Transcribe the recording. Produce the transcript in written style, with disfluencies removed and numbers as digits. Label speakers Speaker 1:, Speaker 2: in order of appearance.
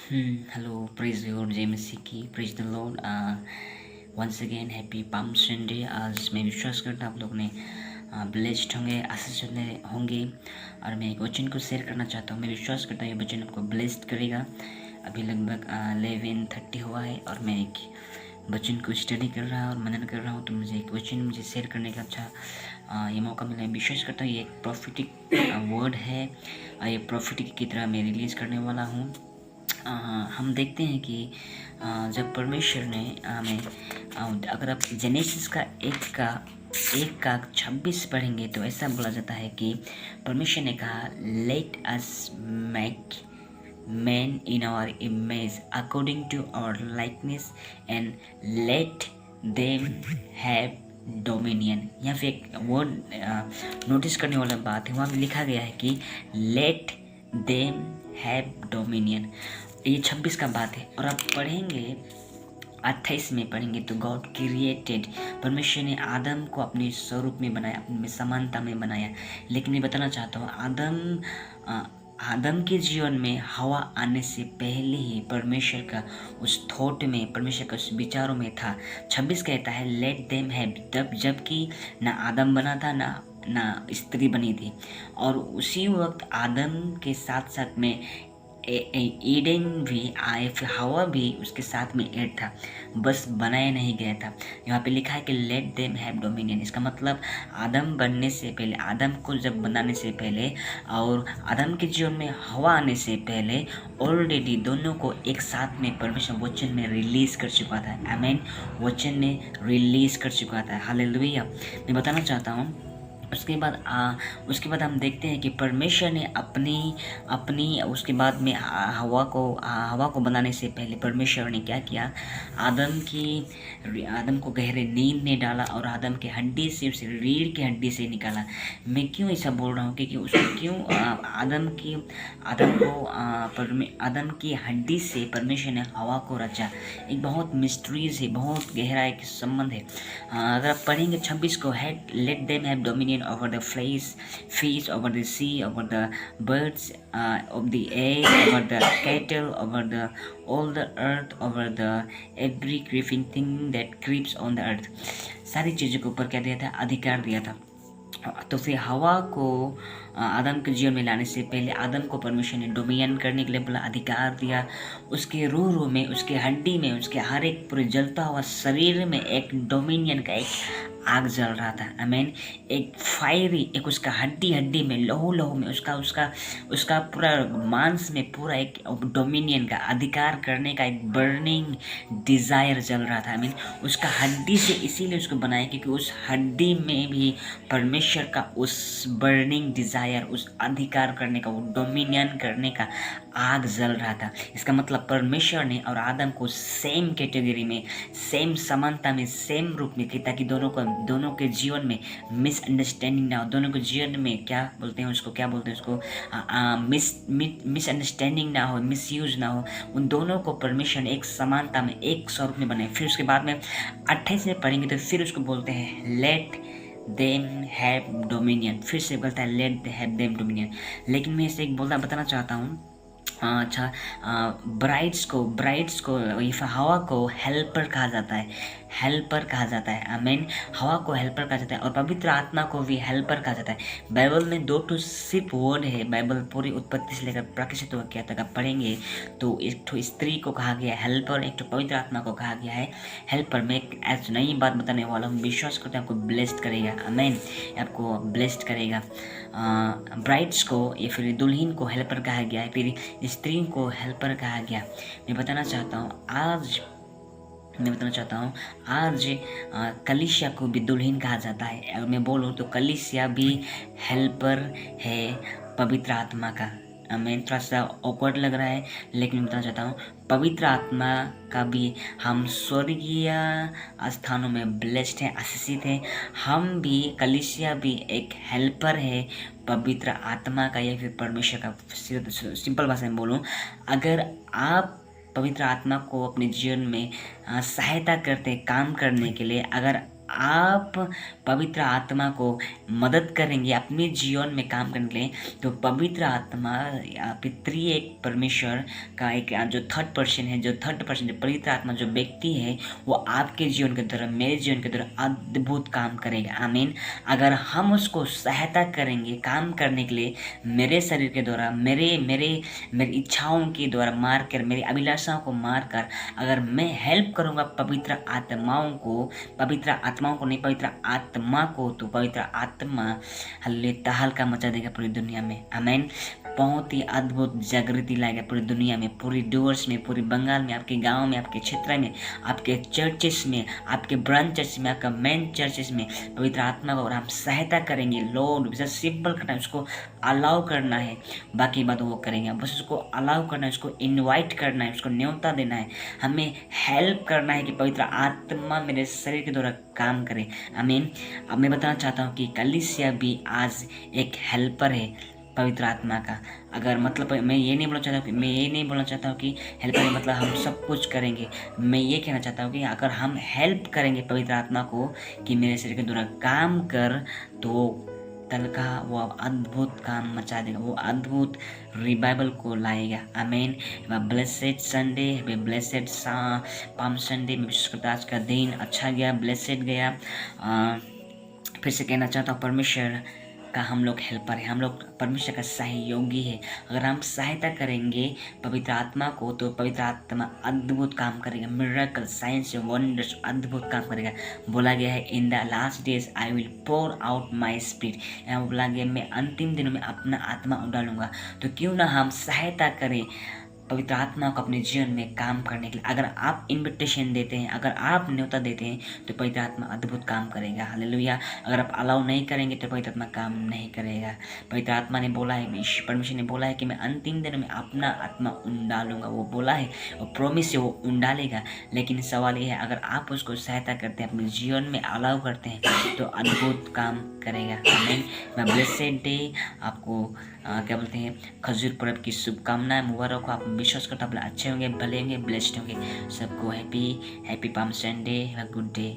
Speaker 1: Hello, praise the Lord, जय मसीह की, praise the Lord. Once again happy palm Sunday. आज मैं विश्वास करता हूँ आप लोग ने ब्लेस्ड होंगे, आशीषित होंगे. और मैं एक वचन को शेयर करना चाहता हूँ. मैं विश्वास करता हूँ ये वचन आपको ब्लेस्ड करेगा. अभी लगभग 11:30 हुआ है और मैं एक वचन को स्टडी कर रहा और मनन कर रहा हूँ. तो मुझे एक वचन मुझे शेयर करने का ये मौका मिला. मैं विश्वास करता हूँ ये एक प्रॉफिटिक वर्ड है. ये प्रॉफिटिक की तरह मैं रिलीज़ करने वाला हूँ. हम देखते हैं कि जब परमेश्वर ने हमें अगर आप जेनेसिस का एक का 26 पढ़ेंगे तो ऐसा बोला जाता है कि परमेश्वर ने कहा let us make man in our image according to our likeness and let them have dominion. यहाँ पे एक वर्ड नोटिस करने वाला बात है. वहाँ पे लिखा गया है कि लेट देम हैव डोमिनियन. ये 26 का बात है. और आप पढ़ेंगे 28 में पढ़ेंगे तो गॉड क्रिएटेड, परमेश्वर ने आदम को अपने स्वरूप में बनाया, अपनी समानता में बनाया. लेकिन मैं बताना चाहता हूँ आदम के जीवन में हवा आने से पहले ही परमेश्वर का उस थॉट में, परमेश्वर का उस विचारों में था. 26 कहता है लेट देम हैव, तब जबकि ना आदम बना था ना स्त्री बनी थी. और उसी वक्त आदम के साथ साथ में ईडन भी आए, फिर हवा भी उसके साथ में ऐड था, बस बनाया नहीं गया था. यहाँ पे लिखा है कि लेट देम हैव डोमिनियन. इसका मतलब आदम बनने से पहले, आदम को जब बनाने से पहले और आदम के जीवन में हवा आने से पहले ऑलरेडी दोनों को एक साथ में परमेश्वर वचन में रिलीज़ कर चुका था. आमीन. वचन में रिलीज़ कर चुका था. हालेलुया. मैं बताना चाहता हूँ उसके बाद हम देखते हैं कि परमेश्वर ने अपनी उसके बाद में हवा को बनाने से पहले परमेश्वर ने क्या किया, आदम को गहरे नींद में डाला और आदम के हड्डी से, उसे रीढ़ की हड्डी से निकाला. मैं क्यों ऐसा बोल रहा हूँ क्योंकि उसको क्यों आदम की हड्डी से परमेश्वर ने हवा को रचा. एक बहुत मिस्ट्रीज है, बहुत गहरा एक संबंध है. अगर आप पढ़ेंगे 26 को, had late them have dominion over the fish, over the sea, over the birds of the air, over the cattle, over all the earth, over the every creeping thing that creeps on the earth. सारी चीज़ों के ऊपर क्या दिया था, अधिकार दिया था. तो फिर हवा को आदम के जीवन में लाने से पहले आदम को परमेश्वर ने डोमिनियन करने के लिए बोला, अधिकार दिया. उसके रूह में, उसके हड्डी में, उसके हर एक पूरे जलता हुआ शरीर में एक डोमिनियन का एक आग जल रहा था. आमीन. एक फायरी, एक उसका हड्डी में, लहू में, उसका पूरा मांस में पूरा एक डोमिनियन का, अधिकार करने का एक बर्निंग डिज़ायर जल रहा था. आमीन. उसका हड्डी से इसीलिए उसको बनाया क्योंकि उस हड्डी में भी परमेश्वर का उस बर्निंग डिज़ायर, उस अधिकार करने का, वो डोमिनियन करने का आग जल रहा था. इसका मतलब परमेश्वर ने और आदम को सेम कैटेगरी में, सेम समानता में, सेम रूप में किया ताकि दोनों के जीवन में मिसअंडरस्टैंडिंग ना हो. दोनों के जीवन में क्या बोलते हैं उसको मिसअंडरस्टैंडिंग ना हो, मिसयूज ना हो. उन दोनों को परमेश्वर ने एक समानता में, एक स्वरूप में बनाए. फिर उसके बाद में 28 में पढ़ेंगे तो फिर उसको बोलते हैं लेट देम हैव डोमिनियन. फिर से बोलता है लेट हैव देम डोमिनियन. लेकिन मैं इसे एक बताना चाहता हूँ. अच्छा, ब्राइड्स को हवा को हेल्पर कहा जाता है. आमीन. हवा को हेल्पर कहा जाता है और पवित्र आत्मा को भी हेल्पर कहा जाता है. बाइबल में 2 सिर्फ वर्ड है. बाइबल पूरी उत्पत्ति से लेकर प्रकाशित होकर तक आप पढ़ेंगे तो एक तो स्त्री को कहा गया है हेल्पर, एक तो पवित्र आत्मा को कहा गया है हेल्पर. मैं एक ऐसी नई बात बताने वाला हूँ, विश्वास करते हैं आपको ब्लेस्ड करेगा. आमीन. आपको ब्लेस्ड करेगा. ब्राइड्स को या फिर दुल्हन को हेल्पर कहा गया है, फिर स्त्री को हेल्पर कहा गया. मैं बताना चाहता हूँ आज कलीसिया को भी दुल्हन कहा जाता है. अगर मैं बोलूँ तो कलीसिया भी हेल्पर है पवित्र आत्मा का. मैं थोड़ा सा ऑकवर्ड लग रहा है लेकिन मैं बताना चाहता हूँ पवित्र आत्मा का भी हम स्वर्गीय स्थानों में ब्लेस्ड हैं, आशीषित हैं. हम भी, कलीसिया भी एक हेल्पर है पवित्र आत्मा का या फिर परमेश्वर का. सिंपल भाषा में बोलूँ, अगर आप पवित्र आत्मा को अपने जीवन में सहायता करते हैं काम करने के लिए, अगर आप पवित्र आत्मा को मदद करेंगे अपने जीवन में काम करने के लिए, तो पवित्र आत्मा पितृ एक परमेश्वर का एक जो थर्ड पर्सन है, जो पवित्र आत्मा जो व्यक्ति है, वो आपके जीवन के द्वारा, मेरे जीवन के द्वारा अद्भुत काम करेगा। आमीन। अगर हम उसको सहायता करेंगे काम करने के लिए, मेरे शरीर के द्वारा, मेरी इच्छाओं के द्वारा मारकर, मेरी अभिलाषाओं को मारकर अगर मैं हेल्प करूँगा पवित्र आत्माओं को नहीं, पवित्र आत्मा को, तो पवित्र आत्मा हल्ले तहलका मचा देगा पूरी दुनिया में। आमीन। बहुत ही अद्भुत जागृति लाएगा पूरी दुनिया में, पूरी डूवर्स में, पूरी बंगाल में, आपके गांव में, आपके क्षेत्र में, आपके चर्चेस में, आपके ब्रांच चर्च में, आपका मेन चर्चेस में पवित्र आत्मा को और हम सहायता करेंगे। लॉर्ड बस सिंपल करना है, उसको अलाउ करना है, बाकी बात वो करेंगे। बस उसको अलाउ करना है, उसको इनवाइट करना है, उसको न्योता देना है, हमें हेल्प करना है कि पवित्र आत्मा मेरे शरीर के द्वारा काम करे। आमीन। अब मैं बताना चाहता हूँ कि कलीसिया भी आज एक हेल्पर है पवित्र आत्मा का। अगर मतलब मैं ये नहीं बोलना चाहता हूँ कि हेल्प करें मतलब हम सब कुछ करेंगे। मैं ये कहना चाहता हूँ कि अगर हम हेल्प करेंगे पवित्र आत्मा को कि मेरे शरीर के द्वारा काम कर, तो कल का वो अद्भुत काम मचा देगा, वो अद्भुत रिवाइवल को लाएगा। आमीन। Blessed Sunday, blessed palm Sunday. मैं विश्वास करता आज का दिन अच्छा गया, ब्लेसेड गया। फिर से कहना चाहता हूँ परमेश्वर का हम लोग हेल्पर है, हम लोग परमेश्वर का सहयोगी है। अगर हम सहायता करेंगे पवित्र आत्मा को, तो पवित्र आत्मा अद्भुत काम करेगा, मिरेकल, साइंस, वंडर्स अद्भुत काम करेगा। बोला गया है in the last days I will pour out my spirit. यहाँ बोला गया मैं अंतिम दिनों में अपना आत्मा डालूंगा। तो क्यों ना हम सहायता करें पवित्र आत्मा को अपने जीवन में काम करने के लिए। अगर आप इन्विटेशन देते हैं, अगर आप न्योता देते हैं, तो पवित्र आत्मा अद्भुत काम करेगा। हालेलुया। अगर आप अलाउ नहीं करेंगे तो पवित्र आत्मा काम नहीं करेगा। पवित्र आत्मा ने बोला है, परमेश्वर ने बोला है कि मैं अंतिम दिन में अपना आत्मा डालूंगा। वो बोला है, वो प्रॉमिस है, वो डालेगा। लेकिन सवाल ये है, अगर आप उसको सहायता करते हैं, अपने जीवन में अलाउ करते हैं, तो अद्भुत काम करेगा। आमीन। मैं ब्लेसेड डे आपको क्या बोलते हैं, खजूर पर्व की शुभकामनाएं, मुबारक हो। आप विश्वास करते हैं आप अच्छे होंगे, भले होंगे, ब्लेस्ड होंगे। सबको happy palm Sunday, good day.